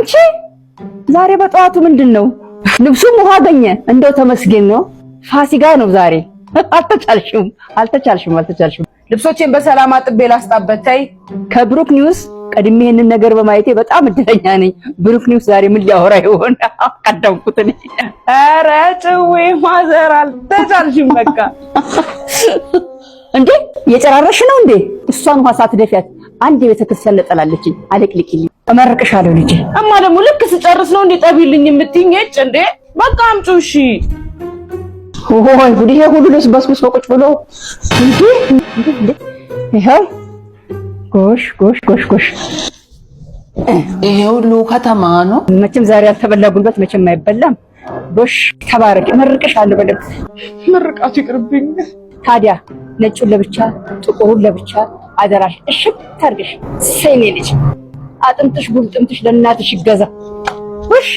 አንቺ ዛሬ በጠዋቱ ምንድነው? ልብሱም ውሃ አገኘ። እንደው ተመስገን ነው። ፋሲካ ነው ዛሬ። አልተቻልሽም። ልብሶቼን በሰላም አጥቤ ላስጣበት። ተይ ከብሩክ ኒውስ ቀድሜ ይሄንን ነገር በማየቴ በጣም እድለኛ ነኝ። ብሩክ ኒውስ ዛሬ ምን ሊያወራ ይሆን? ቀደምኩት እኔ። ኧረ ጭዌ ማዘር አልተቻልሽም። በቃ እንዴ የጨራረሽ ነው እንዴ? እሷን ውሃ ሳትደፊያት አንድ የቤተክርስቲያን ለጠላለችኝ። አለቅልቂልኝ እመርቅሻለሁ ልጄ። እማ ደግሞ ልክ ስጨርስ ነው እንዴ ጠቢልኝ የምትይኝ? እንዴ በቃ አምጪው። እሺ ኦሆይ ጉድ! ይሄ ሁሉ ልብስ በስብሶ ቁጭ ብሎ እንዴ! ይሄው ጎሽ ይሄ ሁሉ ከተማ ነው። መቼም ዛሬ ያልተበላ ጉልበት መቼም አይበላም። ጎሽ ተባረክ፣ እመርቅሻለሁ። በደምብ ምርቃቱ ይቅርብኝ። ታዲያ ነጩን ለብቻ ጥቁሩን ለብቻ አደራሽ እሽት ታርግሽ። ሰኔ ልጅ አጥንትሽ ጉልጥምትሽ ለእናትሽ ይገዛ። ጎሽ